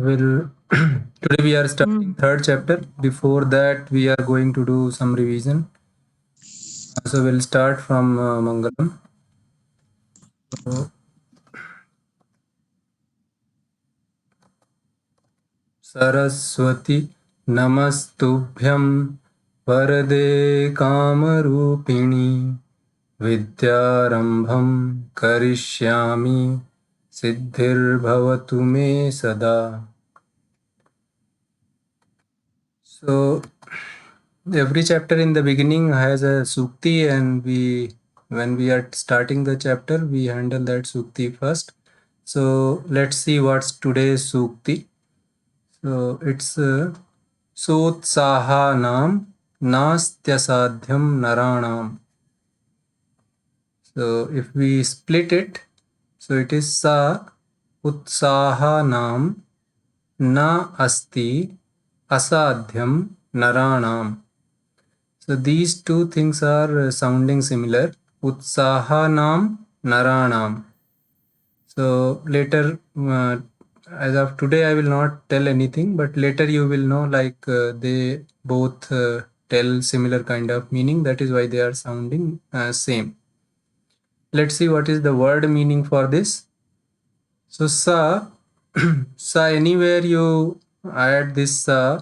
will today we are starting third chapter. Before that, we are going to do some revision. So we'll start from Mangalam. So, Saraswati Namastubhyam Varade Kamarupini Vidyarambham Karishyami Siddhir Bhavatu Me Sada. So every chapter in the beginning has a sukti, and when we are starting the chapter, we handle that sukti first. So let's see what's today's sukti. So it's Sotsahanam Nastyasadhyam Naranam. So if we split it, so it is Sa Utsahanam Na Asti Asadhyam Naranam. So these two things are sounding similar. Utsahanam Naranam. So later, as of today, I will not tell anything, but later you will know, like they both tell similar kind of meaning. That is why they are sounding same. Let's see what is the word meaning for this. So sa, sa, anywhere you add this sa,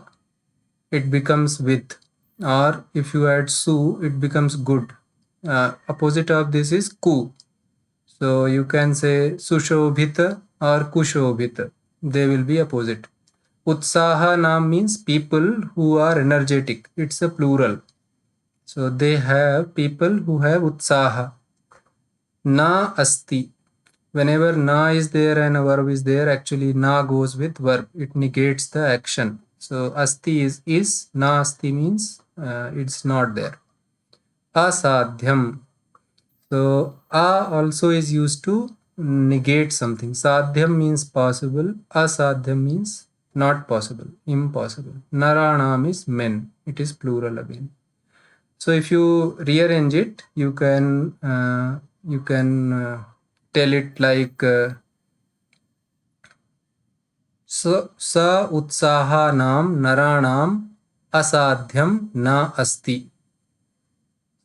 it becomes with, or if you add su, it becomes good. Opposite of this is ku. So you can say Sushobhita or Kushobhita. They will be opposite. Utsaha Nam means people who are energetic. It's a plural. So they have people who have Utsaha. Na Asti. Whenever na is there and a verb is there, actually na goes with verb. It negates the action. So Asti is. Na Asti means it's not there. Asadhyam. So a also is used to negate something. Sadhyam means possible. Asadhyam means not possible, impossible. Naranam is men. It is plural again. So if you rearrange it, you can tell it like sa utsahanam naranam asadhyam na asti.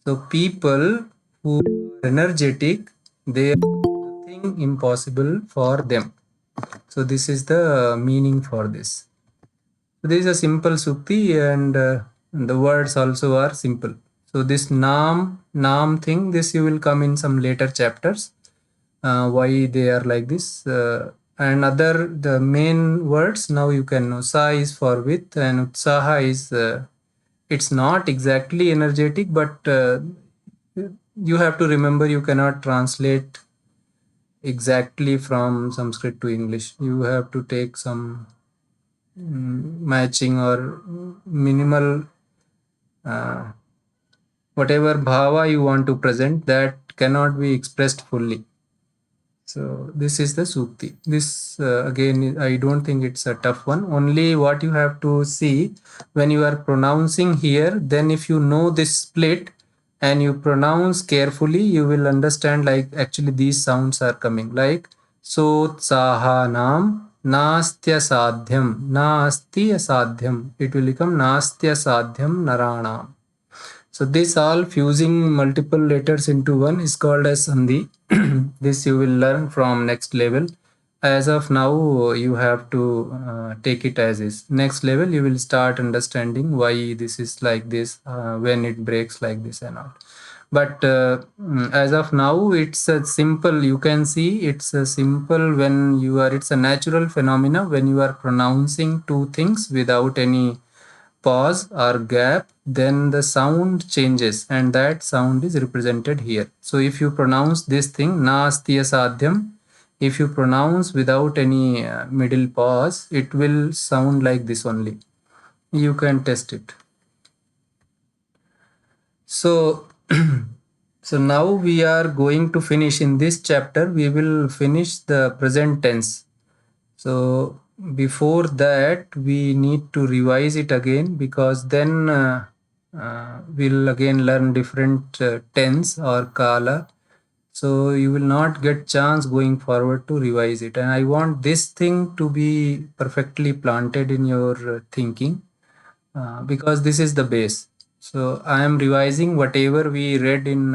So people who are energetic, they are nothing impossible for them. So this is the meaning for this. So this is a simple sukti, and the words also are simple. So this nam thing, this you will come in some later chapters. Why they are like this, and other the main words now you can know. Sa is for with, and utsaha is it's not exactly energetic, but you have to remember you cannot translate exactly from Sanskrit to English. You have to take some matching or minimal whatever bhava you want to present, that cannot be expressed fully. So this is the sukti. This again, I don't think it's a tough one. Only what you have to see when you are pronouncing here, then if you know this split and you pronounce carefully, you will understand like actually these sounds are coming like Sotsahanam Nastya Sadhyam. Nastya Sadhyam. It will become Nastya Sadhyam Naranam. So this all fusing multiple letters into one is called as sandhi. This you will learn from next level. As of now, you have to take it as is. Next level, you will start understanding why this is like this, when it breaks like this and all. But as of now, it's a simple. You can see it's a simple when you are. It's a natural phenomena when you are pronouncing two things without any pause or gap, then the sound changes, and that sound is represented here. So if you pronounce this thing nastya sadhyam, if you pronounce without any middle pause, it will sound like this only. You can test it. So so now we are going to finish in this chapter. We will finish the present tense. So before that, we need to revise it again, because then we'll again learn different tense or kala. So you will not get chance going forward to revise it. And I want this thing to be perfectly planted in your thinking, because this is the base. So I am revising whatever we read in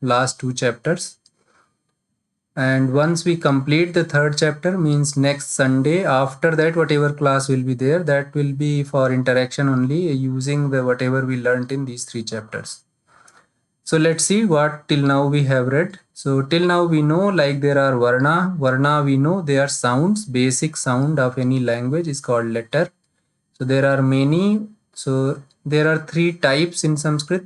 last two chapters. And once we complete the third chapter, means next Sunday, after that whatever class will be there, that will be for interaction only, using the whatever we learnt in these three chapters. So let's see what till now we have read. So till now we know, like, there are varna we know they are sounds. Basic sound of any language is called letter. So there are many. So there are three types in Sanskrit.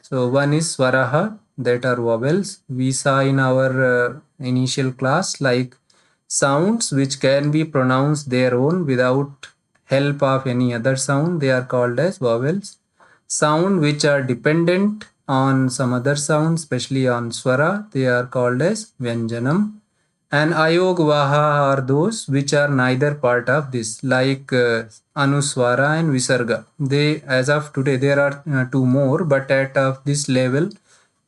So one is swaraha, that are vowels. We saw in our initial class, like sounds which can be pronounced their own without help of any other sound, they are called as vowels. Sound which are dependent on some other sound, especially on swara, they are called as vyanjanam. And ayogvaha are those which are neither part of this, like anuswara and visarga. They, as of today, there are two more, but at of this level,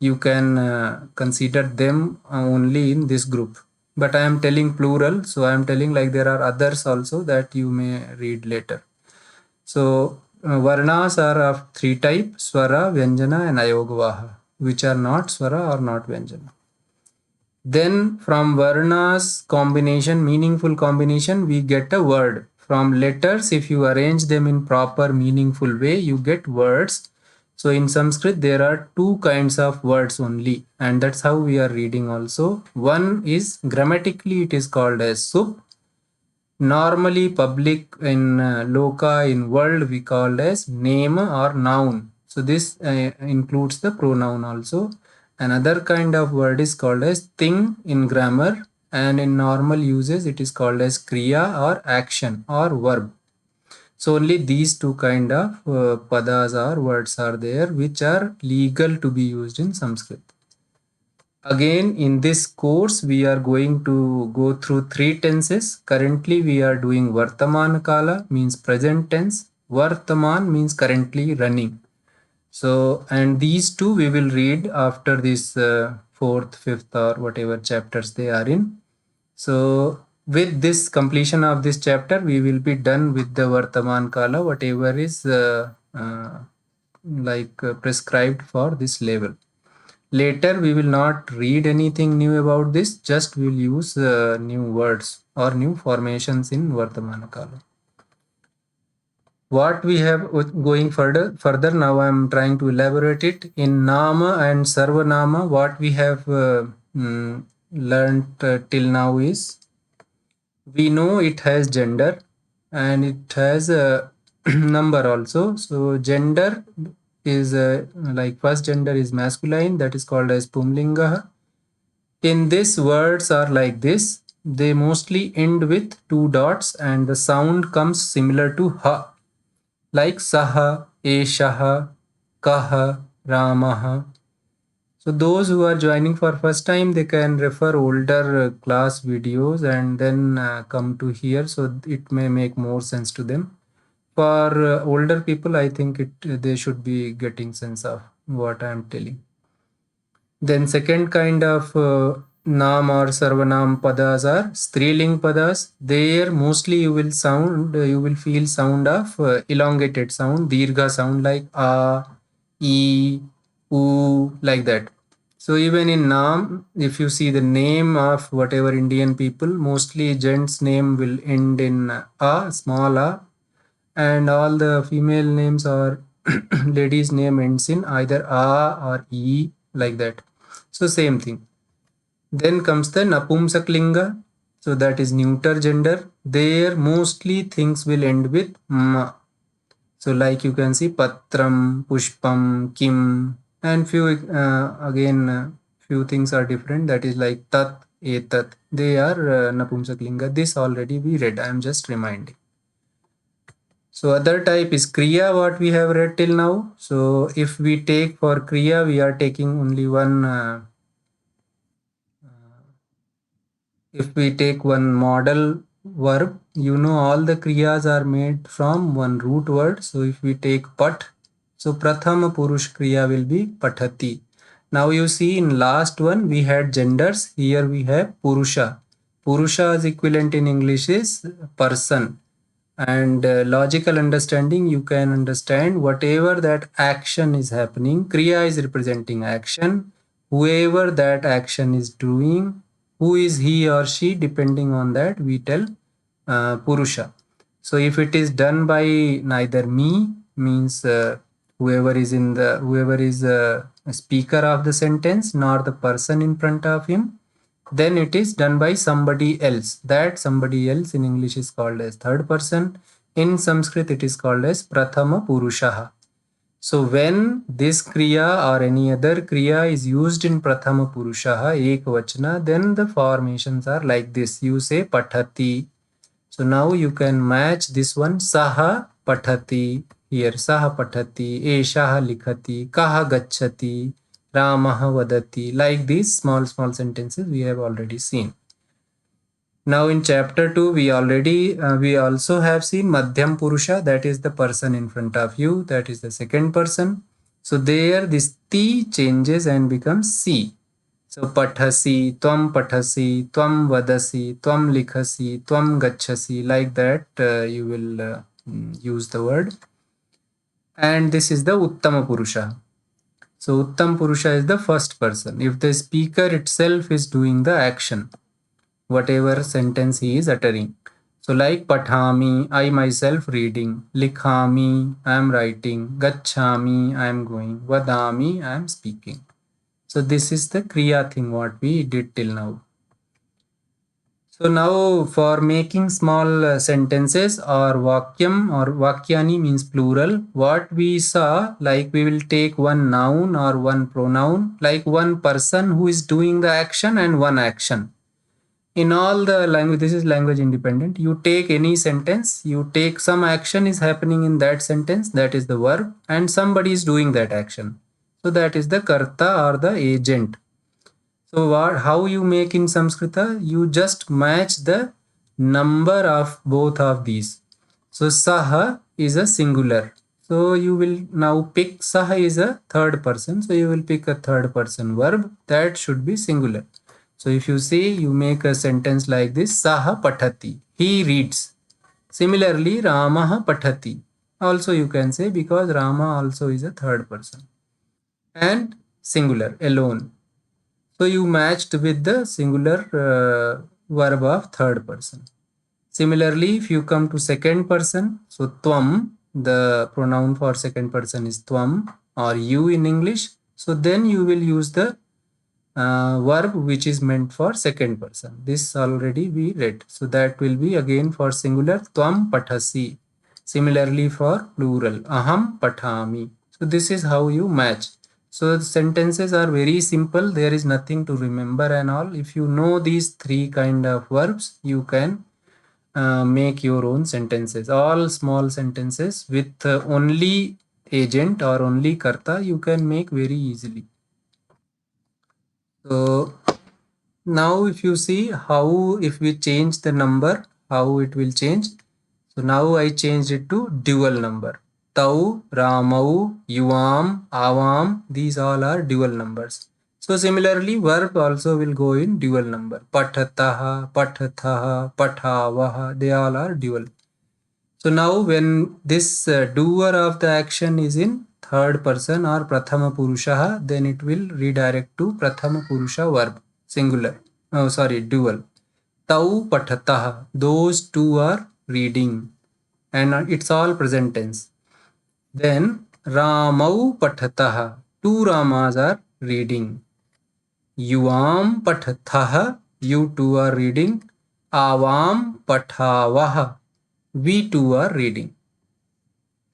you can consider them only in this group. But I am telling plural, so I am telling like there are others also that you may read later. So varnas are of three types: swara, vyanjana, and ayogvaha, which are not swara or not vyanjana. Then from varnas combination, meaningful combination, we get a word. From letters, if you arrange them in proper meaningful way, you get words. So in Sanskrit, there are two kinds of words only, and that's how we are reading also. One is grammatically, it is called as sup. Normally, public in loka, in world, we call as name or noun. So this includes the pronoun also. Another kind of word is called as thing in grammar, and in normal uses it is called as kriya or action or verb. So only these two kind of padas or words are there which are legal to be used in Sanskrit. Again, in this course, we are going to go through three tenses. Currently, we are doing Vartaman Kala, means present tense. Vartaman means currently running. So, and these two we will read after this fourth, fifth, or whatever chapters they are in. So, with this completion of this chapter, we will be done with the Vartaman Kala, whatever is prescribed for this level. Later, we will not read anything new about this, just we will use new words or new formations in Vartamana Kala. What we have going further now, I am trying to elaborate it. In Nama and Sarvanama, what we have learnt till now is, we know it has gender and it has a number also. So gender is like first gender is masculine, that is called as Pumlinga. In this, words are like this. They mostly end with two dots and the sound comes similar to ha, like saha, eshaha, kaha, ramaha. So those who are joining for first time, they can refer older class videos and then come to here, so it may make more sense to them. For older people, I think they should be getting sense of what I am telling. Then second kind of naam or sarvanam padas are striling padas. There mostly you will feel sound of elongated sound, dirgha sound, like a, e, u, like that. So even in naam, if you see the name of whatever Indian people, mostly gents name will end in a, small a, and all the female names or ladies name ends in either a or e, like that. So same thing. Then comes the napumsaklinga. So that is neuter gender. There mostly things will end with ma. So like you can see patram, pushpam, kim, and few few things are different. That is like tat, etat. They are napumsaklinga. This already we read. I am just reminding. So other type is kriya, what we have read till now. So if we take for kriya, we are taking only one. If we take one model verb, you know all the kriyas are made from one root word. So if we take pat, so prathama purush kriya will be pathati. Now you see in last one we had genders. Here we have Purusha. Purusha's equivalent in English is person. And logical understanding, you can understand whatever that action is happening, Kriya is representing action. Whoever that action is doing, who is he or she, depending on that we tell Purusha. So if it is done by neither me, means whoever is a speaker of the sentence, nor the person in front of him, then it is done by somebody else. That somebody else in English is called as third person. In Sanskrit it is called as Prathama Purushaha. So when this Kriya or any other Kriya is used in Prathama Purushaha, Ekvachana, then the formations are like this. You say Pathati. So now you can match this one. Saha Pathati. Here Saha Pathati, Eshaha Likhati, Kaha Gachati, Ramaha Vadati. Like these small sentences we have already seen. Now in chapter 2 we also have seen Madhyam Purusha, that is the person in front of you, that is the second person. So there this Ti changes and becomes Si. So Pathasi, Tvam Pathasi, Tvam Vadasi, Tvam Likhasi, Tvam Gachasi, like that you will use the word. And this is the Uttama Purusha. So Uttam Purusha is the first person. If the speaker itself is doing the action, whatever sentence he is uttering. So like Pathami, I myself reading. Likhami, I am writing. Gachami, I am going. Vadami, I am speaking. So this is the Kriya thing what we did till now. So now for making small sentences or Vakyam or Vakyani means plural, what we saw, like we will take one noun or one pronoun, like one person who is doing the action and one action. In all the language, this is language independent. You take any sentence, you take some action is happening in that sentence, that is the verb, and somebody is doing that action. So that is the karta or the agent. So how you make in Samskrita? You just match the number of both of these. So saha is a singular. So you will now pick saha is a third person. So you will pick a third person verb that should be singular. So if you say you make a sentence like this, saha pathati, he reads. Similarly, Ramaha pathati. Also you can say, because Rama also is a third person. And singular, alone. So you matched with the singular verb of third person. Similarly, if you come to second person, so tvam, the pronoun for second person is tvam or you in English. So then you will use the verb which is meant for second person. This already we read. So that will be again for singular, tvam pathasi. Similarly for plural, aham pathami. So this is how you match. So the sentences are very simple. There is nothing to remember and all. If you know these three kind of verbs, you can make your own sentences. All small sentences with only agent or only karta you can make very easily. So now if you see how, if we change the number, how it will change. So now I changed it to dual number. Tau, Ramau, Yuam, Avam, these all are dual numbers. So similarly, verb also will go in dual number. Pathataha, Pathathaha, Pathavaha, they all are dual. So now when this doer of the action is in third person or Prathama Purushaha, then it will redirect to Prathama Purusha verb, singular. Oh, sorry, dual. Tau Pathataha, those two are reading, and it's all present tense. Then Ramau Patataha, two Ramas are reading. Yuam Patataha, you two are reading. Avam Patavaha, we two are reading.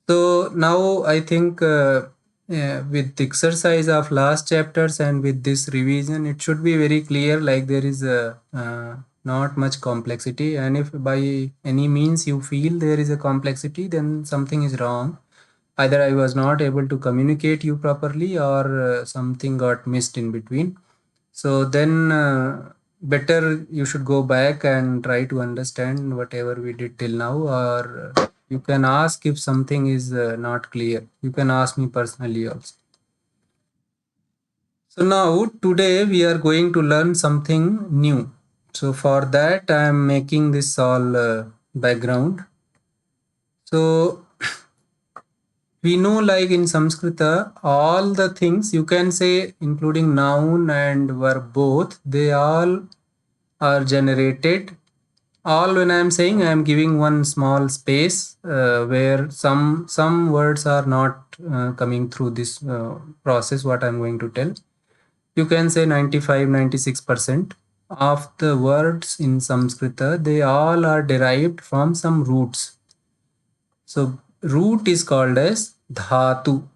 So now I think with the exercise of last chapters and with this revision, it should be very clear, like there is not much complexity, and if by any means you feel there is a complexity, then something is wrong. Either I was not able to communicate you properly, or something got missed in between. So then better you should go back and try to understand whatever we did till now, or you can ask if something is not clear. You can ask me personally also. So now today we are going to learn something new. So for that I am making this all background. So we know like in Sanskrita all the things you can say including noun and verb both, they all are generated. All when I am saying, I am giving one small space where some words are not coming through this process what I am going to tell. You can say 95-96% of the words in Sanskrita, they all are derived from some roots. So root is called as dhatu.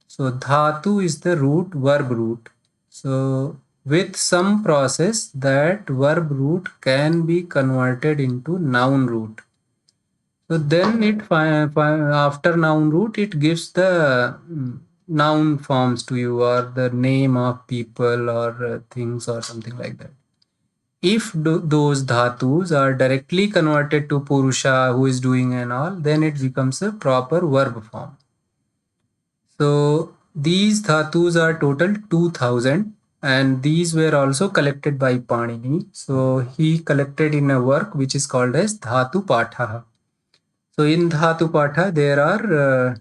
So dhatu is the root, verb root. So with some process that verb root can be converted into noun root. So then after noun root it gives the noun forms to you or the name of people or things or something like that. If those dhatus are directly converted to purusha who is doing and all, then it becomes a proper verb form. So these dhatus are total 2000 and these were also collected by Panini. So he collected in a work which is called as Dhatu Patha. So in Dhatu Patha there are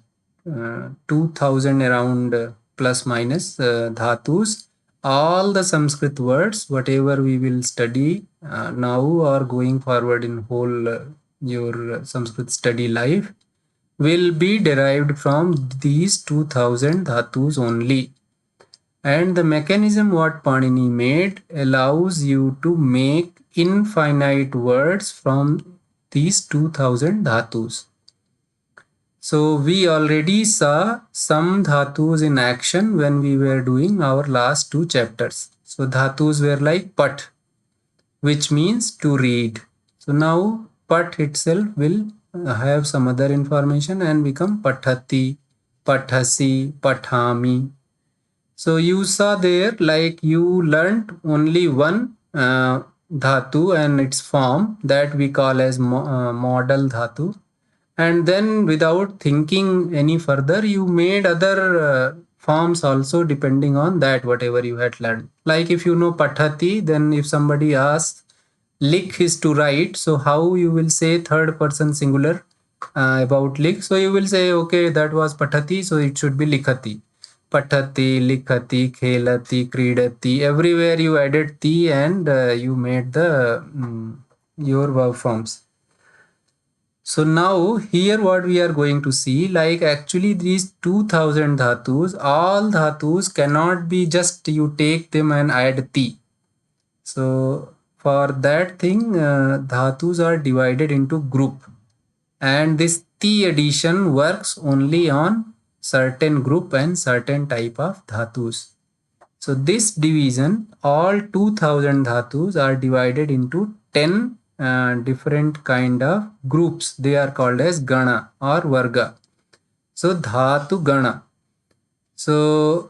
2000 around plus minus dhatus. All the Sanskrit words, whatever we will study now or going forward in whole your Sanskrit study life, will be derived from these 2000 dhatus only. And the mechanism what Panini made allows you to make infinite words from these 2000 dhatus. So we already saw some dhatus in action when we were doing our last two chapters. So dhatus were like pat, which means to read. So now pat itself will have some other information and become pathati, pathasi, pathami. So you saw there like you learnt only one dhatu and its form that we call as modal dhatu, and then without thinking any further you made other forms also depending on that whatever you had learned. Like if you know pathati, then if somebody asks lik is to write, so how you will say third person singular about lik, so you will say okay that was pathati, so it should be likhati. Pathati, likhati, khelati, kridati, everywhere you added ti and you made the your verb forms. So now here what we are going to see, like actually these 2000 dhatus, all dhatus cannot be just you take them and add ti. So for that thing, dhatus are divided into group, and this ti addition works only on certain group and certain type of dhatus. So this division, all 2000 dhatus are divided into 10 different kind of groups. They are called as gana or varga. So dhatu gana. So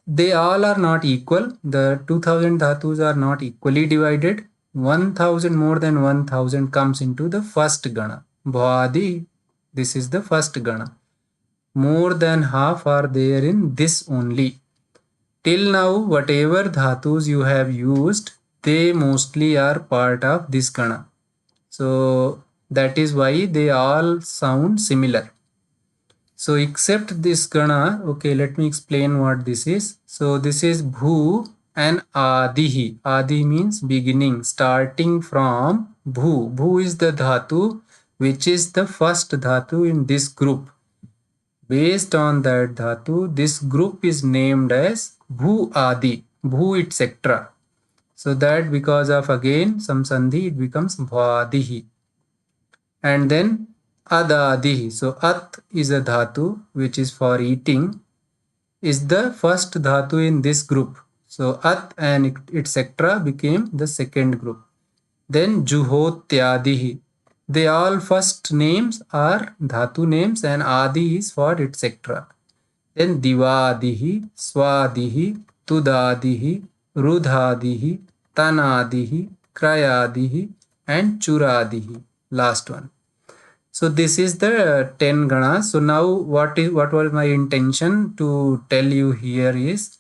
they all are not equal. The 2000 dhatus are not equally divided. 1000 more than 1000 comes into the first gana. Bhadi, this is the first gana. More than half are there in this only. Till now, whatever dhatus you have used, they mostly are part of this gana. So that is why they all sound similar. So except this gana, okay, let me explain what this is. So this is bhu and adihi. Adi means beginning, starting from bhu. Bhu is the dhatu which is the first dhatu in this group. Based on that dhatu, this group is named as bhu adi, bhu etc. So that because of again some sandhi, it becomes bhadihi. And then adadihi. So at is a dhatu which is for eating, is the first dhatu in this group. So at and etc. became the second group. Then juhotyadihi. They all first names are dhatu names and adi is for etc. Then divadihi, swadihi, tudadihi, rudhadihi, tanadihi, krayadihi, and churadihi. Last one. So this is the 10 ganas. So now what was my intention to tell you here is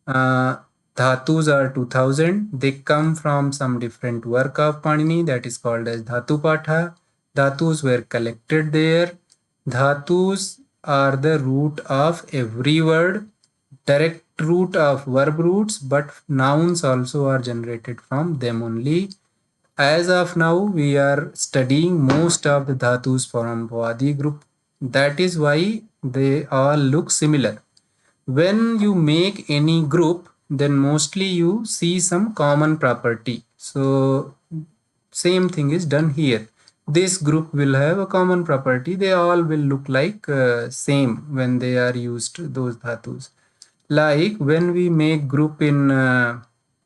Dhatus are 2000. They come from some different work of Panini that is called as Dhatu Patha. Dhatus were collected there. Dhatus are the root of every word, direct root of verb roots, but nouns also are generated from them only. As of now, we are studying most of the dhatus from Vadi group. That is why they all look similar. When you make any group, then mostly you see some common property. So same thing is done here. This group will have a common property. They all will look like same when they are used, those dhatus. Like when we make group in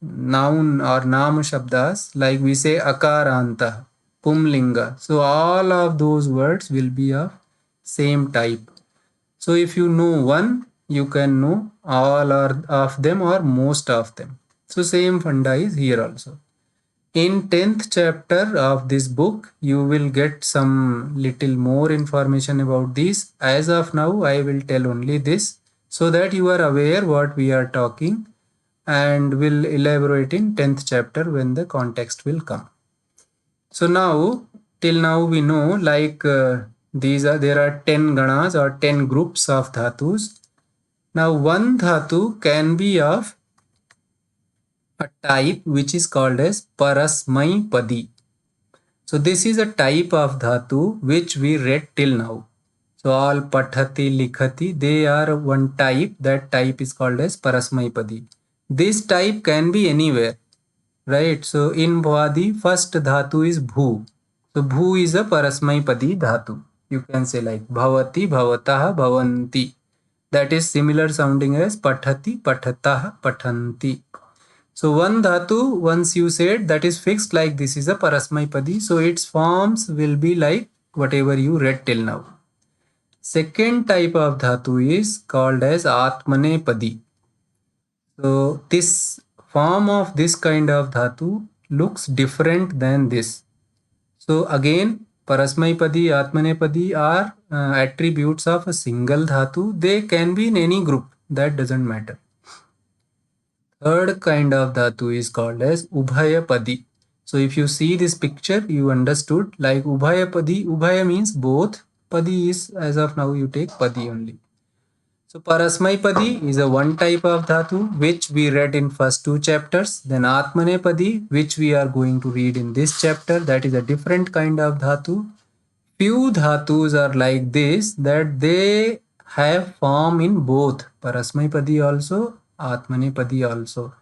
noun or nam shabdas, like we say akaranta, pumlinga. So all of those words will be of same type. So if you know one, you can know all or of them or most of them. So same funda is here also. In 10th chapter of this book, you will get some little more information about this. As of now, I will tell only this so that you are aware what we are talking, and will elaborate in 10th chapter when the context will come. So now, till now we know like there are 10 ganas or 10 groups of dhatus. Now one dhatu can be of a type which is called as parasmai padi. So this is a type of dhatu which we read till now. So all pathati, likhati, they are one type. That type is called as parasmaipadi. This type can be anywhere, right? So in Bhwadi, first dhatu is bhu. So bhu is a parasmaipadi dhatu. You can say like bhavati, bhavatah, bhavanti. That is similar sounding as pathati, pathatah, pathanti. So one dhatu, once you said, that is fixed, like this is a parasmaipadi. So its forms will be like whatever you read till now. Second type of dhatu is called as atmanepadi. So this form of this kind of dhatu looks different than this. So again, parasmaipadi, atmanepadi are attributes of a single dhatu. They can be in any group. That doesn't matter. Third kind of dhatu is called as ubhayapadi. So if you see this picture, you understood like ubhayapadi. Ubhaya means both. Padi is, as of now, you take padi only. So parasmaipadi is a one type of dhatu which we read in first two chapters. Then atmanepadi, which we are going to read in this chapter, that is a different kind of dhatu. Few dhatus are like this, that they have form in both parasmaipadi also, atmanepadi also.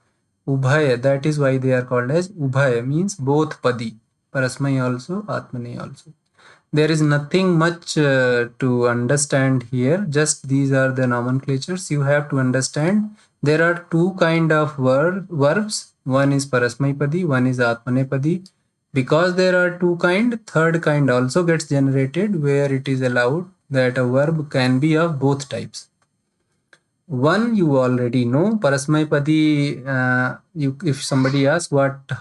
Ubhaya, that is why they are called as ubhaya, means both padi, parasmai also, atmane also. There is nothing much to understand here. Just these are the nomenclatures you have to understand. There are two kind of verbs. One is parasmaipadi, one is atmanepadi. Because there are two kind, third kind also gets generated where it is allowed that a verb can be of both types. One you already know, parasmaipadi. If somebody asks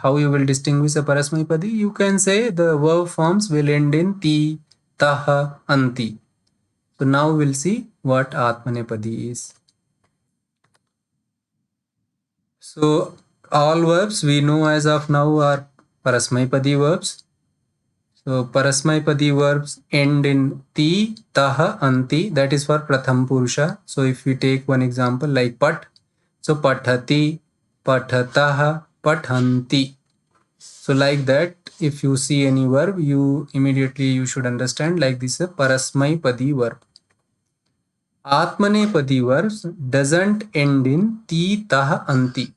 how you will distinguish a parasmaipadi, you can say the verb forms will end in ti, taha, anti. So now we'll see what atmanepadi is. So all verbs we know as of now are parasmaipadi verbs. So parasmaipadi verbs end in ti, taha, anti. That is for pratham purusha. So if we take one example like pat, so pathati, pathatah, pathanti. So like that, if you see any verb, you should understand like this is a parasmaipadi verb. Atmanepadi verbs doesn't end in ti, taha, anti.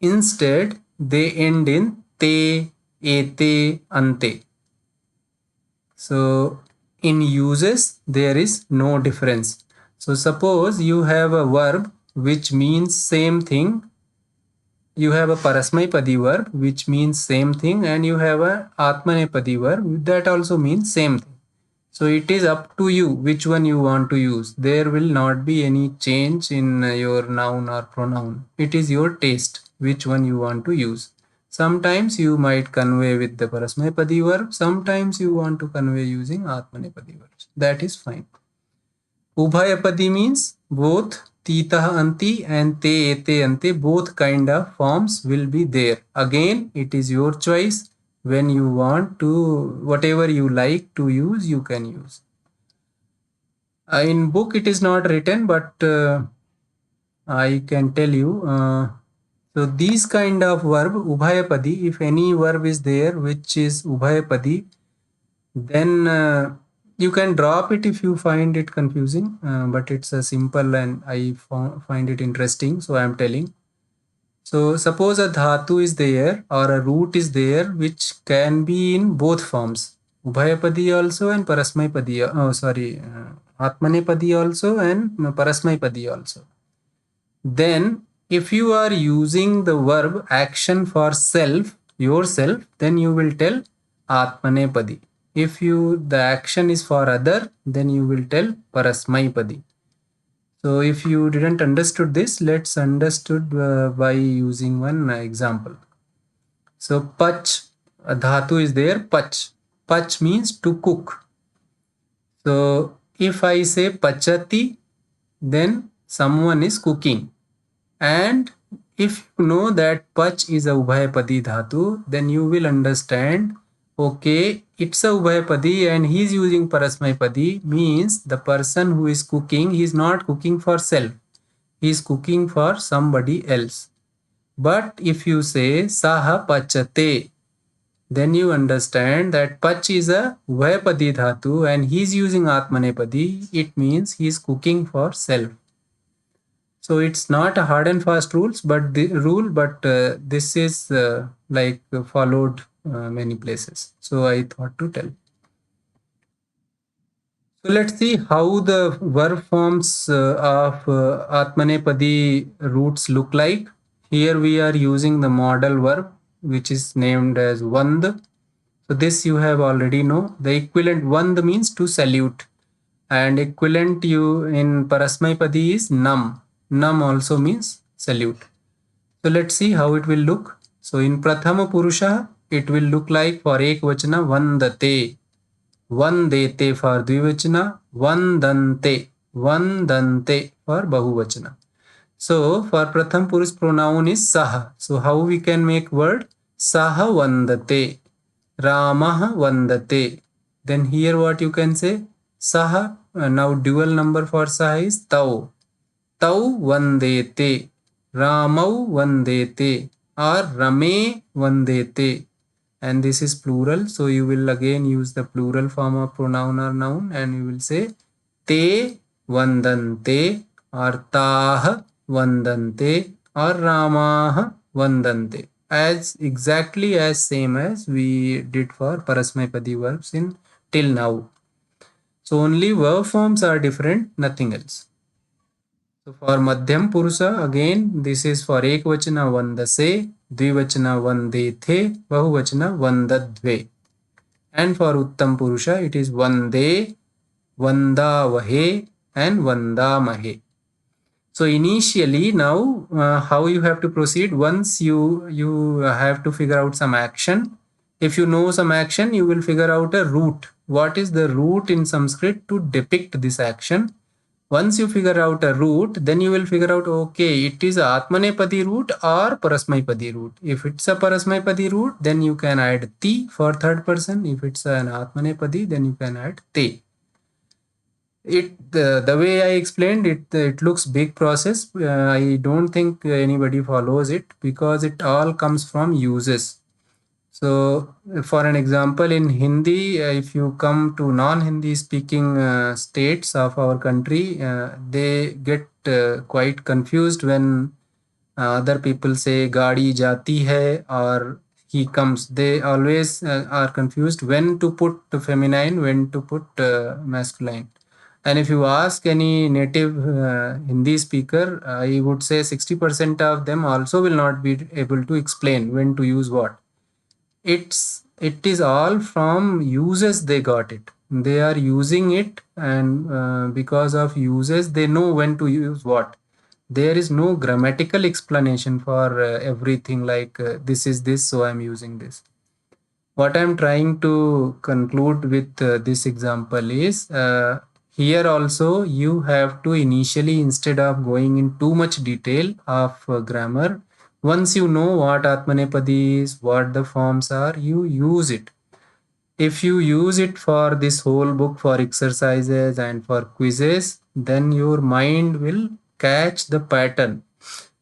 Instead, they end in te, ete, ante. So in uses, there is no difference. So suppose you have a verb which means same thing. You have a parasmaipadi verb which means same thing, and you have a atmanepadi verb that also means same thing. So it is up to you which one you want to use. There will not be any change in your noun or pronoun. It is your taste which one you want to use. Sometimes you might convey with the parasmaipadi verb. Sometimes you want to convey using atmanepadi verbs. That is fine. Ubhayapadi means both titah anti and te ete ante, both kind of forms will be there. Again, it is your choice. When you want to, whatever you like to use, you can use. In book it is not written, but I can tell you. So these kind of verb, ubhayapadi, if any verb is there which is ubhayapadi, then you can drop it if you find it confusing, but it's a simple and I find it interesting, so I am telling. So suppose a dhatu is there or a root is there which can be in both forms, ubhayapadi also and parasmaipadi. Atmanepadi also and parasmaipadi also. Then if you are using the verb action for self, yourself, then you will tell atmanepadi. If the action is for other, then you will tell parasmaipadi. So if you didn't understood this, let's understood by using one example. So pach, a dhatu is there, pach. Pach means to cook. So if I say pachati, then someone is cooking. And if you know that pach is a ubhayapadi dhatu, then you will understand, okay, it's a ubhayapadi and he is using parasmaipadi, means the person who is cooking, he is not cooking for self, he is cooking for somebody else. But if you say saha pachate, then you understand that pach is a ubhayapadi dhatu and he is using atmanepadi, it means he is cooking for self. So it's not a hard and fast rules, but the rule, but this is like followed many places. So I thought to tell. So let's see how the verb forms of Atmanepadi roots look like. Here we are using the model verb, which is named as Vand. So this you have already know. The equivalent Vand means to salute, and equivalent you in Parasmaipadi is Nam. Nam also means salute. So let's see how it will look. So in Prathama Purusha, it will look like for Ekvachana Vandate, Vandete for Dvivachana, Vandante for Bahuvachana. So for Pratham Purush pronoun is Saha. So how we can make word? Saha Vandate, Ramah Vandate. Then here what you can say? Saha, now dual number for Saha is Tau. Tau Vandete, Ramau Vandete, or Rame Vandete. And this is plural, so you will again use the plural form of pronoun or noun and you will say te vandante or tah vandante or ramah vandante, as exactly as same as we did for parasmaipadi verbs in till now. So only verb forms are different, nothing else. So for Madhyam Purusha, again, this is for Ekvachana Vandase, Dvivachana Vandethe, Bahuvachana Vandadve. And for Uttam Purusha, it is Vande, Vandavahe, and Vandamahe. So initially, now how you have to proceed? Once you have to figure out some action. If you know some action, you will figure out a root. What is the root in Sanskrit to depict this action? Once you figure out a root, then you will figure out, okay, it is Atmanepadi root or Parasmaipadi root. If it's a Parasmaipadi root, then you can add ti for third person. If it's an Atmanepadi, then you can add te. The way I explained it looks big process. I don't think anybody follows it because it all comes from uses. So for an example, in Hindi, if you come to non-Hindi speaking states of our country, they get quite confused when other people say gaadi jati hai or he comes. They always are confused when to put feminine, when to put masculine. And if you ask any native Hindi speaker, I would say 60% of them also will not be able to explain when to use what. It is all from uses they got it. They are using it, and because of uses they know when to use what. There is no grammatical explanation for everything like this is this, so I'm using this. What I'm trying to conclude with this example is here also you have to initially, instead of going in too much detail of grammar, once you know what Atmanepadi is, what the forms are, you use it. If you use it for this whole book for exercises and for quizzes, then your mind will catch the pattern.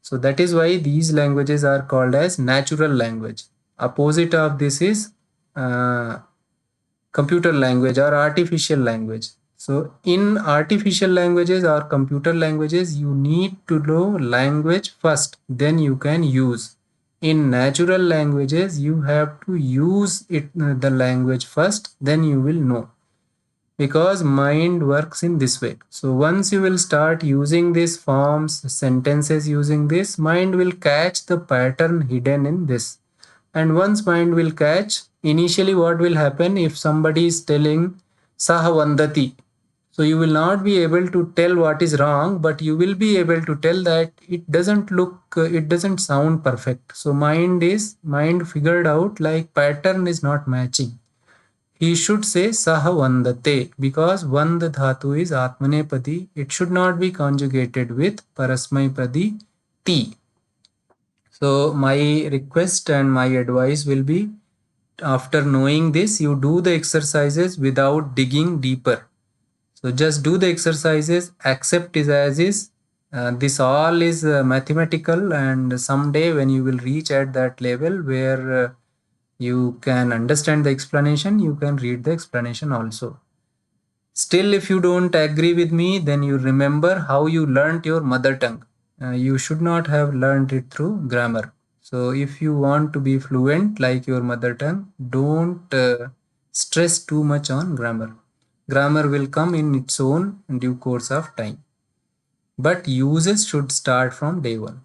So that is why these languages are called as natural language. Opposite of this is uh, computer language or artificial language. So in artificial languages or computer languages, you need to know language first, then you can use. In natural languages, you have to use it, the language first, then you will know, because mind works in this way. So once you will start using these forms, sentences using this, mind will catch the pattern hidden in this. And once mind will catch, initially what will happen, if somebody is telling saha vandati, so you will not be able to tell what is wrong, but you will be able to tell that it doesn't look, it doesn't sound perfect. So mind figured out like pattern is not matching. He should say saha vandate, because vand dhatu is atmanepadi. It should not be conjugated with parasmaipadi ti. So my request and my advice will be, after knowing this, you do the exercises without digging deeper. So just do the exercises, accept it as is. This all is mathematical, and someday when you will reach at that level where you can understand the explanation, you can read the explanation also. Still, if you don't agree with me, then you remember how you learnt your mother tongue. You should not have learned it through grammar. So if you want to be fluent like your mother tongue, don't stress too much on grammar. Grammar will come in its own due course of time. But uses should start from day one.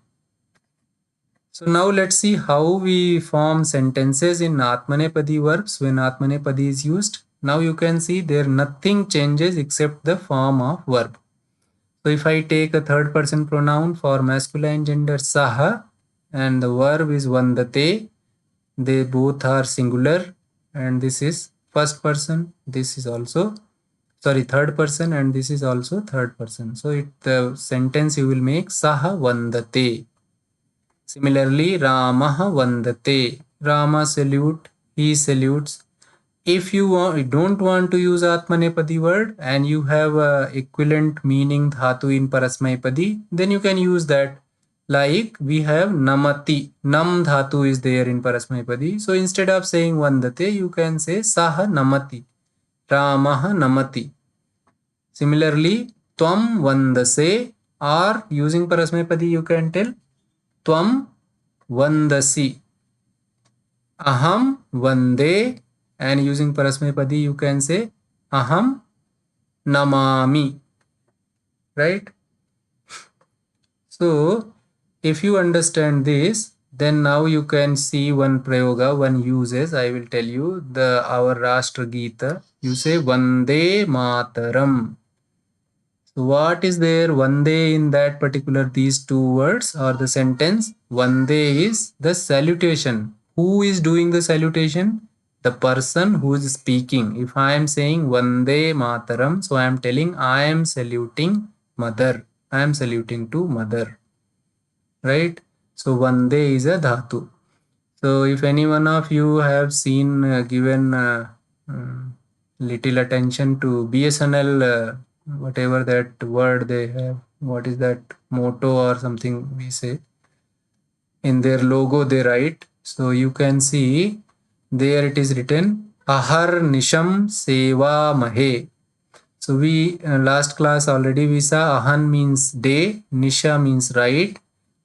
So now let's see how we form sentences in Atmanepadi verbs when Atmanepadi is used. Now you can see there nothing changes except the form of verb. So if I take a third person pronoun for masculine gender saha and the verb is vandate, they both are singular, and this is first person, this is also third person, and this is also third person. So the sentence you will make saha vandate. Similarly, Ramah vandate. Rama salute, he salutes. If you don't want to use Atmanepadi word and you have a equivalent meaning dhatu in Parasmaipadi, then you can use that. Like we have Namati. Nam dhatu is there in Parasmaipadi. So instead of saying vandate, you can say Saha Namati. Ramaha Namati. Similarly, Tvam vandase, or using Parasmaipadi you can tell Tvam vandasi. Aham vande, and using Parasmaipadi you can say Aham namami. Right? So if you understand this, then now you can see one prayoga, one uses. I will tell you our Rashtra Gita. You say Vande Mataram. So what is there Vande in that particular these two words or the sentence? Vande is the salutation. Who is doing the salutation? The person who is speaking. If I am saying Vande Mataram, so I am telling I am saluting mother. I am saluting to mother. Right? So Vande is a dhatu. So if any one of you have seen given little attention to BSNL, whatever that word they have, what is that motto or something we say, in their logo they write. So you can see there it is written Ahar Nisham Seva Mahe. So we last class already we saw Ahan means day, Nisha means right,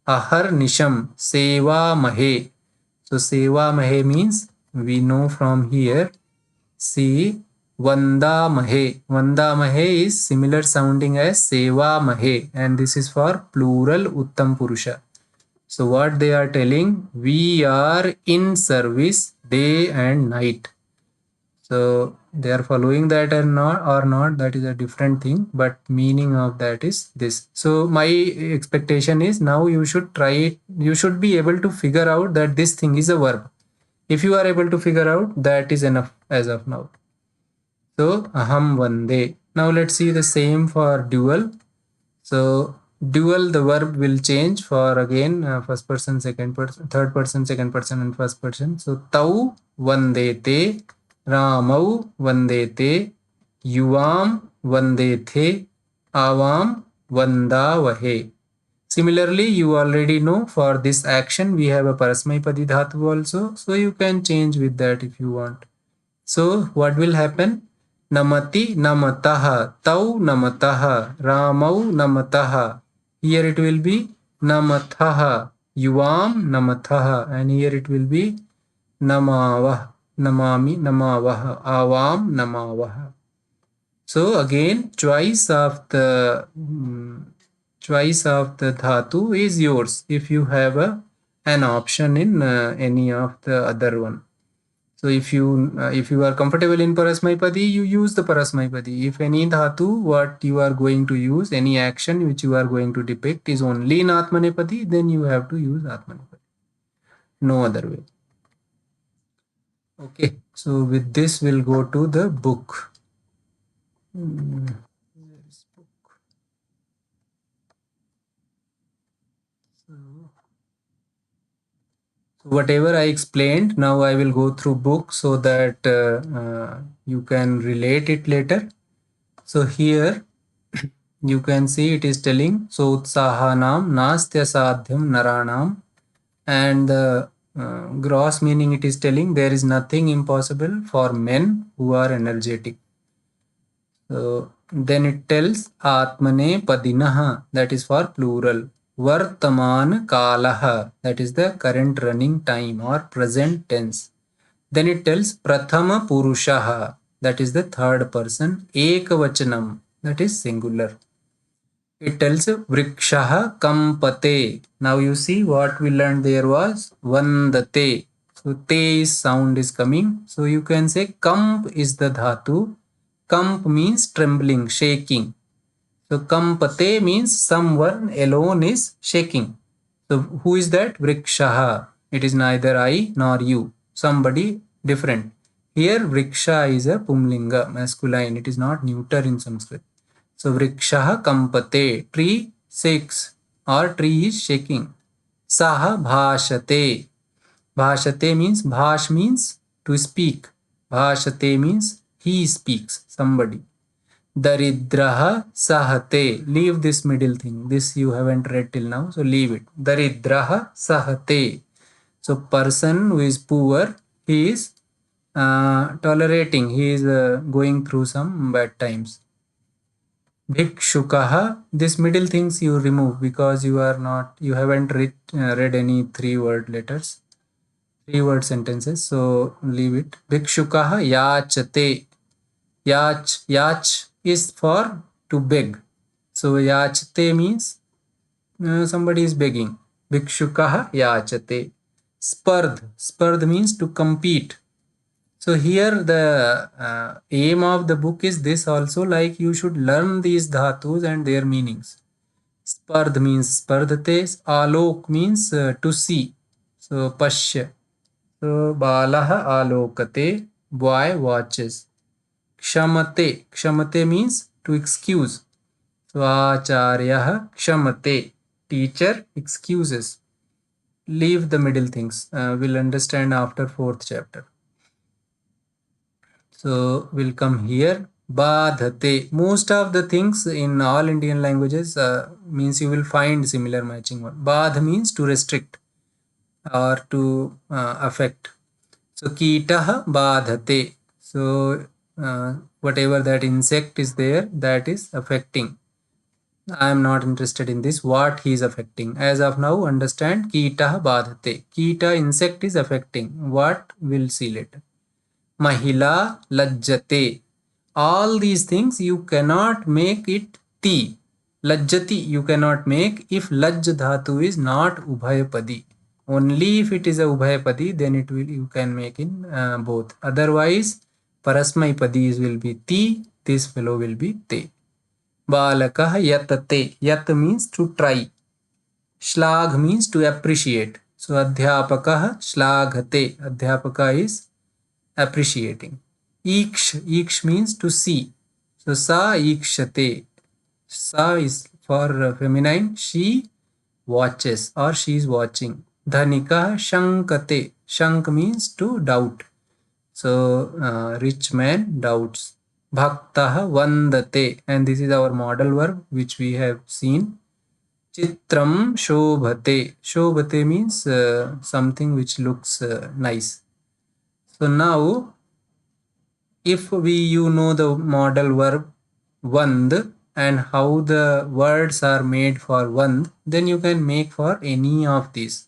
Ahar Nisham Seva Mahe. So Seva Mahe means we know from here. See, Vanda Mahe. Vanda Mahe is similar sounding as Seva Mahe, and this is for plural Uttam Purusha. So what they are telling, we are in service day and night. So they are following that or not, that is a different thing, but meaning of that is this. So my expectation is now you should try it. You should be able to figure out that this thing is a verb. If you are able to figure out, that is enough as of now. So aham vande. Now let's see the same for dual. So dual, the verb will change for again first person, second person, third person, second person, and first person. So tau vandete, ramau vandete, yuvam vandethe, avam vandavahe. Similarly, you already know for this action we have a parasmaipadi dhatu also. So you can change with that if you want. So what will happen? Namati namataha, tau namataha, ramau namataha. Here it will be namathaha, yuvam namathaha, and here it will be namavah, namami namavah, avam namavah. So again, choice of the dhatu is yours if you have an option in any of the other one. So if you are comfortable in parasmaipadi, you use the parasmaipadi. If any dhatu what you are going to use, any action which you are going to depict is only in atmanepadi, then you have to use atmanepadi. No other way. Okay, so with this we'll go to the book. Where is book? So whatever I explained, now I will go through book so that you can relate it later. So here you can see it is telling, so utsahanam nastya sadhyam naranam, and the gross meaning it is telling there is nothing impossible for men who are energetic. So then it tells atmane padinaha, that is for plural. Vartaman kalaha, that is the current running time or present tense. Then it tells prathama purushaha, that is the third person. Ekavachanam, that is singular. It tells vrikshaha kampate. Now you see what we learned there was vandate. So te is sound is coming. So you can say kamp is the dhatu. Kamp means trembling, shaking. So kampate means someone alone is shaking. So who is that? Vrikshaha. It is neither I nor you. Somebody different. Here vriksha is a pumlinga, masculine. It is not neuter in Sanskrit. So vrikshaha kampate, tree shakes or tree is shaking. Saha bhashate. Bhashate means bhash means to speak. Bhashate means he speaks, somebody. Daridraha sahate. Leave this middle thing. This you haven't read till now, so leave it. Daridraha sahate. So person who is poor, he is tolerating. He is going through some bad times. Bhikshukaha, this middle things you remove because you haven't read any 3-word letters, 3-word sentences, so leave it. Bhikshukaha yachate. Yach is for to beg. So yachate means somebody is begging. Bhikshukaha yachate. Spardh means to compete. So here the aim of the book is this also, like you should learn these dhatus and their meanings. Spardh means spardhate, alok means to see. So pashya. So balaha alokate, boy watches. Kshamate means to excuse. So acharyaha kshamate, teacher excuses. Leave the middle things. We'll understand after 4th chapter. So we'll come here. Badhate. Most of the things in all Indian languages means you will find similar matching one. Badh means to restrict or to affect. So kitaha badhate. So whatever that insect is there, that is affecting. I am not interested in this. What he is affecting. As of now, understand kitaha badhate. Kita insect is affecting. What we'll see later. Mahila lajjate. All these things you cannot make it ti. Lajjati you cannot make if lajj dhatu is not ubhayapadi. Only if it is a ubhayapadi, then it will you can make in both. Otherwise, parasmaipadi will be ti. This fellow will be te. Balakah yatate. Yat means to try. Shlag means to appreciate. So adhyapakah shlaghate. Adhyapaka is appreciating. Iksh means to see. So sa ikshate. Sa is for feminine. She watches or she is watching. Dhanika shankate. Shank means to doubt. So rich man doubts. Bhaktah vandate. And this is our modal verb which we have seen. Chitram shobhate. Shobhate means something which looks nice. So now if you know the modal verb vand and how the words are made for vand, then you can make for any of these,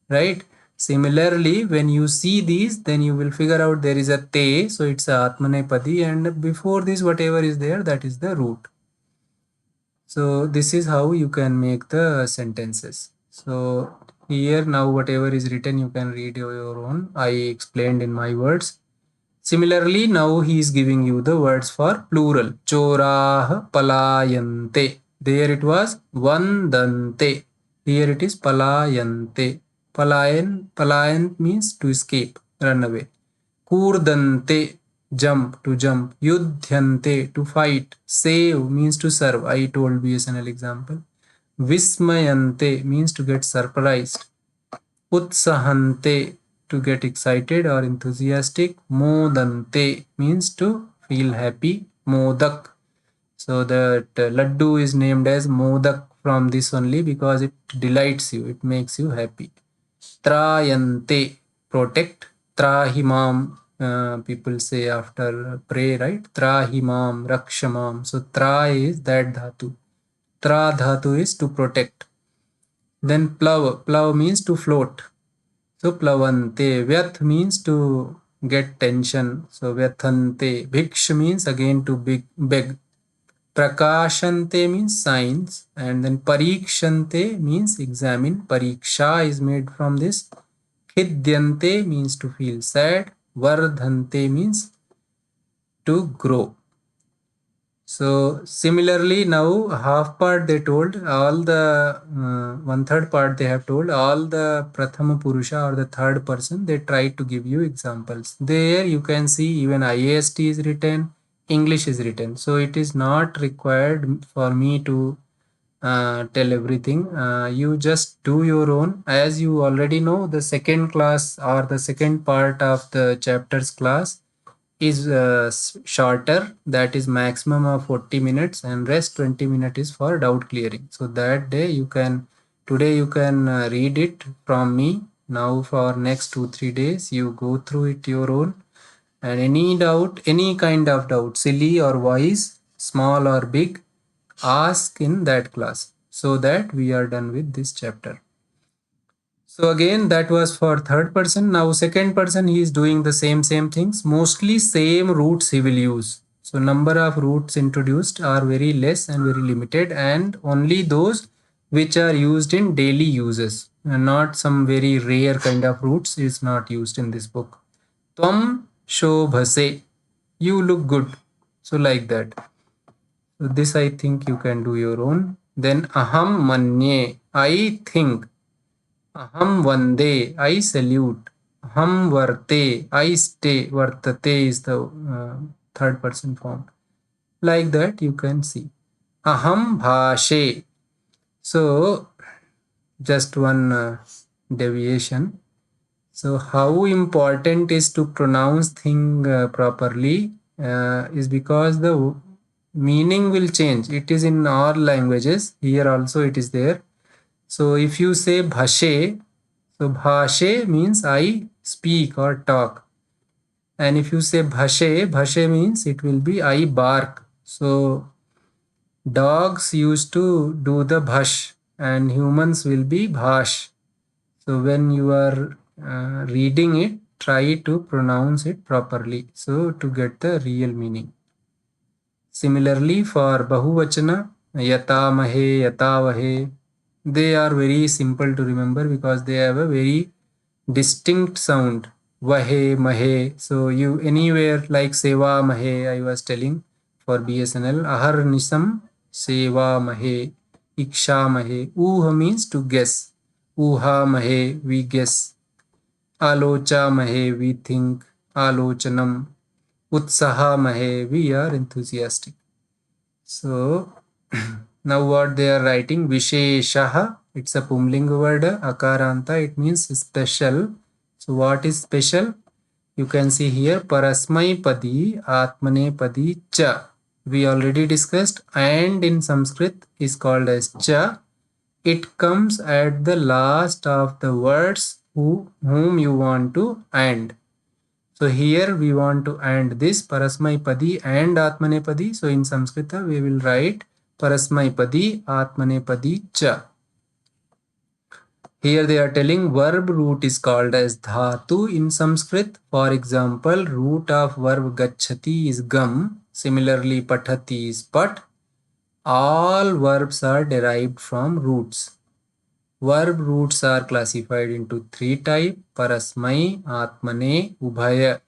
right? Similarly, when you see these, then you will figure out there is a te, so it's a atmanepadi, and before this whatever is there, that is the root. So this is how you can make the sentences. So here now whatever is written you can read your own. I explained in my words. Similarly, now he is giving you the words for plural. Chorah palayante. There it was vandante. Here it is palayante. Palayan means to escape, run away. Kurdante, jump, to jump. Yudhyante, to fight. Save means to serve. I told BSNL example. Vismayante means to get surprised. Utsahante, to get excited or enthusiastic. Modante means to feel happy. Modak. So that laddu is named as modak from this only because it delights you, it makes you happy. Trayante, protect. Trahimam, people say after pray, right? Trahimam, rakshamam. So tra is that dhatu. Tra dhatu is to protect. Then plav. Plav means to float. So plavante. Vyath means to get tension. So vyathante. Bhiksh means again to beg. Prakashante means signs, and then parikshante means examine. Pariksha is made from this. Khidyante means to feel sad. Vardhante means to grow. So similarly, now half part they told, all the 1/3 part they have told, all the Prathama Purusha or the third person, they try to give you examples. There you can see even IAST is written, English is written. So it is not required for me to tell everything. You just do your own. As you already know, the second class or the second part of the chapters class is shorter, that is maximum of 40 minutes, and rest 20 minutes is for doubt clearing. So that day you can, today you can read it from me. Now for next 2-3 days you go through it your own, and any doubt, any kind of doubt, silly or wise, small or big, ask in that class, so that we are done with this chapter. So again, that was for third person. Now second person, he is doing the same things. Mostly same roots he will use. So number of roots introduced are very less and very limited, and only those which are used in daily uses, and not some very rare kind of roots is not used in this book. Tvam shobhase, you look good. So like that. So this I think you can do your own. Then aham manye, I think. Aham vande, I salute. Aham varte, I stay. Vartate is the third person form. Like that you can see. Aham bhashe. So just one deviation. So how important is to pronounce thing properly is because the meaning will change. It is in all languages. Here also it is there. So if you say bhashe, so bhashe means I speak or talk. And if you say bhashe means it will be I bark. So dogs used to do the bhash and humans will be bhash. So when you are reading it, try to pronounce it properly, so to get the real meaning. Similarly for bahuvachana, yatamahe, yatavahe, they are very simple to remember because they have a very distinct sound. Vahe, mahe. So you anywhere like seva mahe, I was telling for BSNL. Ahar nisam, seva mahe, iksha mahe. Uha means to guess. Uha mahe, we guess. Alocha mahe, we think. Alochanam. Utsahamahe, we are enthusiastic. So now what they are writing, Visheshaha, it's a Pumlinga word, Akaranta, it means special. So what is special? You can see here Parasmai Padi, Atmane Padi, Cha. We already discussed, and in Sanskrit is called as Cha. It comes at the last of the words whom you want to and. So here we want to and this Parasmai Padi and Atmane Padi. So in Sanskrit we will write Parasmai Padi, Atmane Padi, Cha. Here they are telling verb root is called as dhatu in Sanskrit. For example, root of verb gachati is gam. Similarly, pathati is pat. All verbs are derived from roots. Verb roots are classified into three types: parasmai, atmane, ubhaya.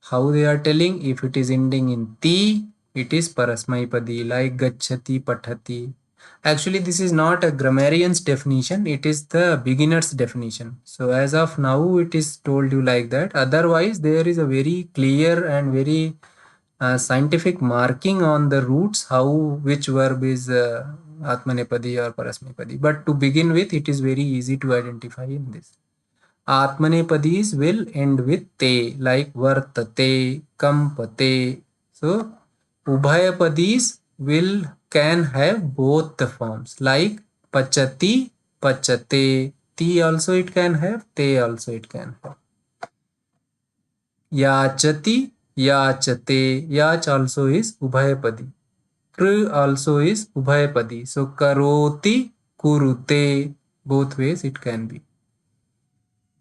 How they are telling? If it is ending in ti, it is parasmaipadi, like gachati, pathati. Actually, this is not a grammarian's definition, it is the beginner's definition. So as of now, it is told you like that. Otherwise, there is a very clear and very scientific marking on the roots, how which verb is atmanepadi or parasmaipadi. But to begin with, it is very easy to identify in this. Atmanepadis will end with te, like vartate, kampate. So Ubhayapadis can have both the forms, like pachati, pachate. Ti also it can have, te also it can have. Yachati, yachate. Yach also is Ubhayapadi. Kr also is Ubhayapadi. So karoti, kurute. Both ways it can be.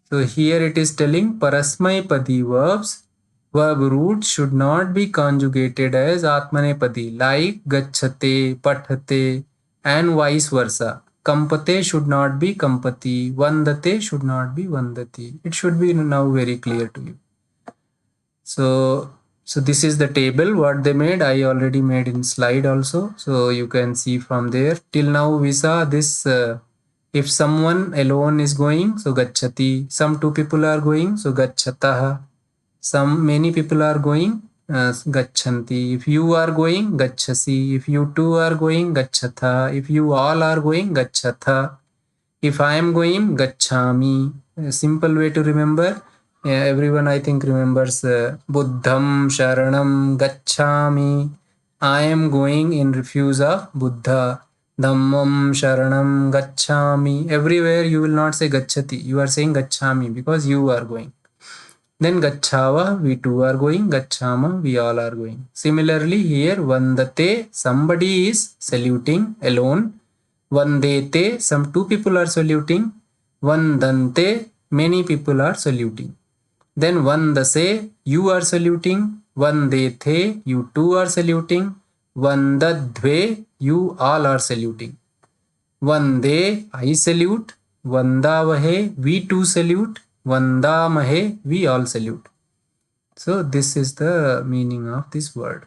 So here it is telling Parasmaipadi verbs, verb roots should not be conjugated as Atmanepadi, like Gachate, Pathate, and vice versa. Kampate should not be Kampati, Vandate should not be Vandati. It should be now very clear to you. So this is the table what they made. I already made in slide also. So you can see from there. Till now we saw this. If someone alone is going, so gachati. Some two people are going, so gachatah. Some many people are going, gachanti. If you are going, gachasi. If you two are going, gachatha. If you all are going, gachatha. If I am going, gachami. A simple way to remember. Everyone I think remembers Buddham Sharanam Gachami. I am going in refuse of Buddha. Dhammam Sharanam Gachami. Everywhere you will not say Gachati. You are saying Gachami because you are going. Then Gachava, we two are going. Gachama, we all are going. Similarly here Vandate, somebody is saluting alone. Vandete, some two people are saluting. Vandante, many people are saluting. Then Vandase, you are saluting. Vandethe, you two are saluting. Vandadhve, you all are saluting. Vande, I salute. Vandavahe, we two salute. Vandamahe, we all salute. So this is the meaning of this word.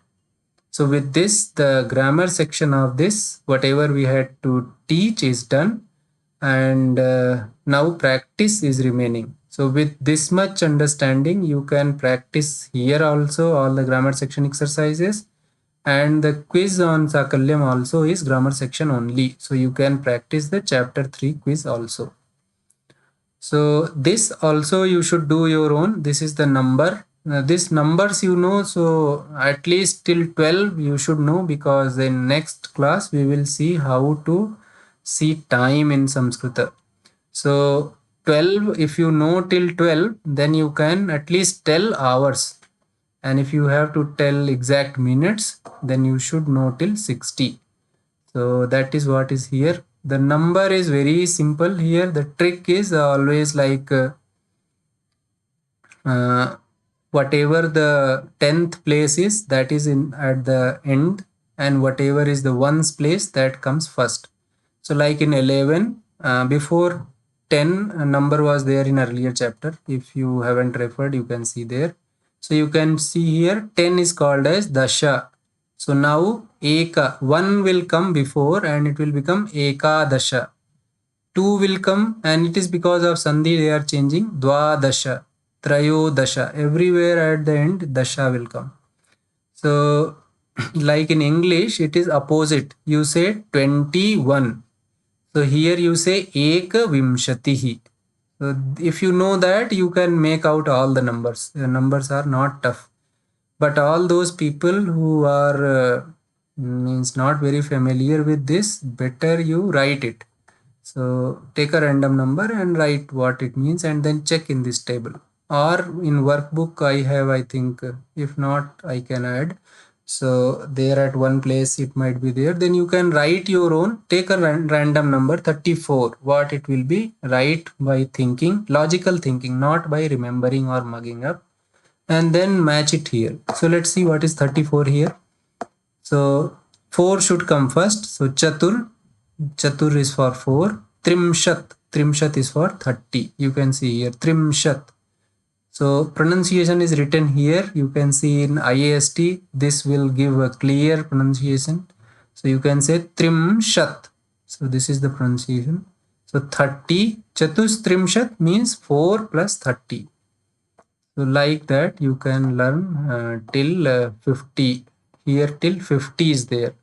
So with this, the grammar section of this, whatever we had to teach is done, and now practice is remaining. So with this much understanding, you can practice here also all the grammar section exercises, and the quiz on Sakalyam also is grammar section only. So you can practice the chapter 3 quiz also. So this also you should do your own. This is the number. This numbers you know, so at least till 12 you should know, because in next class we will see how to see time in Sanskrit. So 12, if you know till 12, then you can at least tell hours. And if you have to tell exact minutes, then you should know till 60. So that is what is here. The number is very simple here. The trick is always like whatever the 10th place is, that is in at the end, and whatever is the ones place, that comes first. So like in 11, before 10 number was there in earlier chapter. If you haven't referred, you can see there. So you can see here 10 is called as dasha. So now eka, 1 will come before and it will become ekadasha. 2 will come, and it is because of sandhi they are changing dwadasha. Trayodasha. Everywhere at the end, dasha will come. So, like in English, it is opposite. You say 21. So here you say ekavimshatihi. So if you know that, you can make out all the numbers. The numbers are not tough. But all those people who are means not very familiar with this, better you write it. So take a random number and write what it means and then check in this table. Or in workbook I have, I think, if not I can add. So there at one place it might be there. Then you can write your own, take a random number 34. What it will be, write by thinking, logical thinking, not by remembering or mugging up, and then match it here. So let's see what is 34 here. So 4 should come first. So Chatur, Chatur is for 4. Trimshat, Trimshat is for 30. You can see here, Trimshat. So pronunciation is written here. You can see in IAST, this will give a clear pronunciation. So you can say Trimshat. So this is the pronunciation. So 30, Chatus Trimshat means 4 plus 30. So like that you can learn till 50. Here till 50 is there.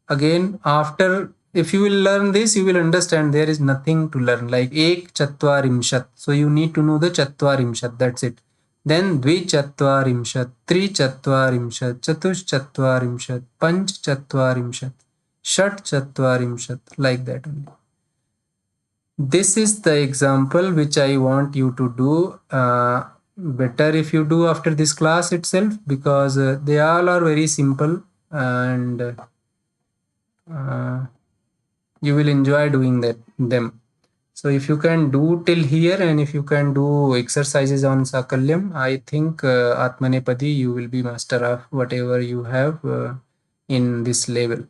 Again, after, if you will learn this, you will understand there is nothing to learn, like ek chatvarimshat. So you need to know the chatvarimshat, that's it. Then dvi chatvarimshat, tri chatvarimshat, chatush chatvarimshat, panch chatvarimshat, shat chatvarimshat, like that only. This is the example which I want you to do. Better if you do after this class itself, because they all are very simple, and you will enjoy doing them. So if you can do till here, and if you can do exercises on Sakalyam, I think Atmanepadi you will be master of whatever you have in this level.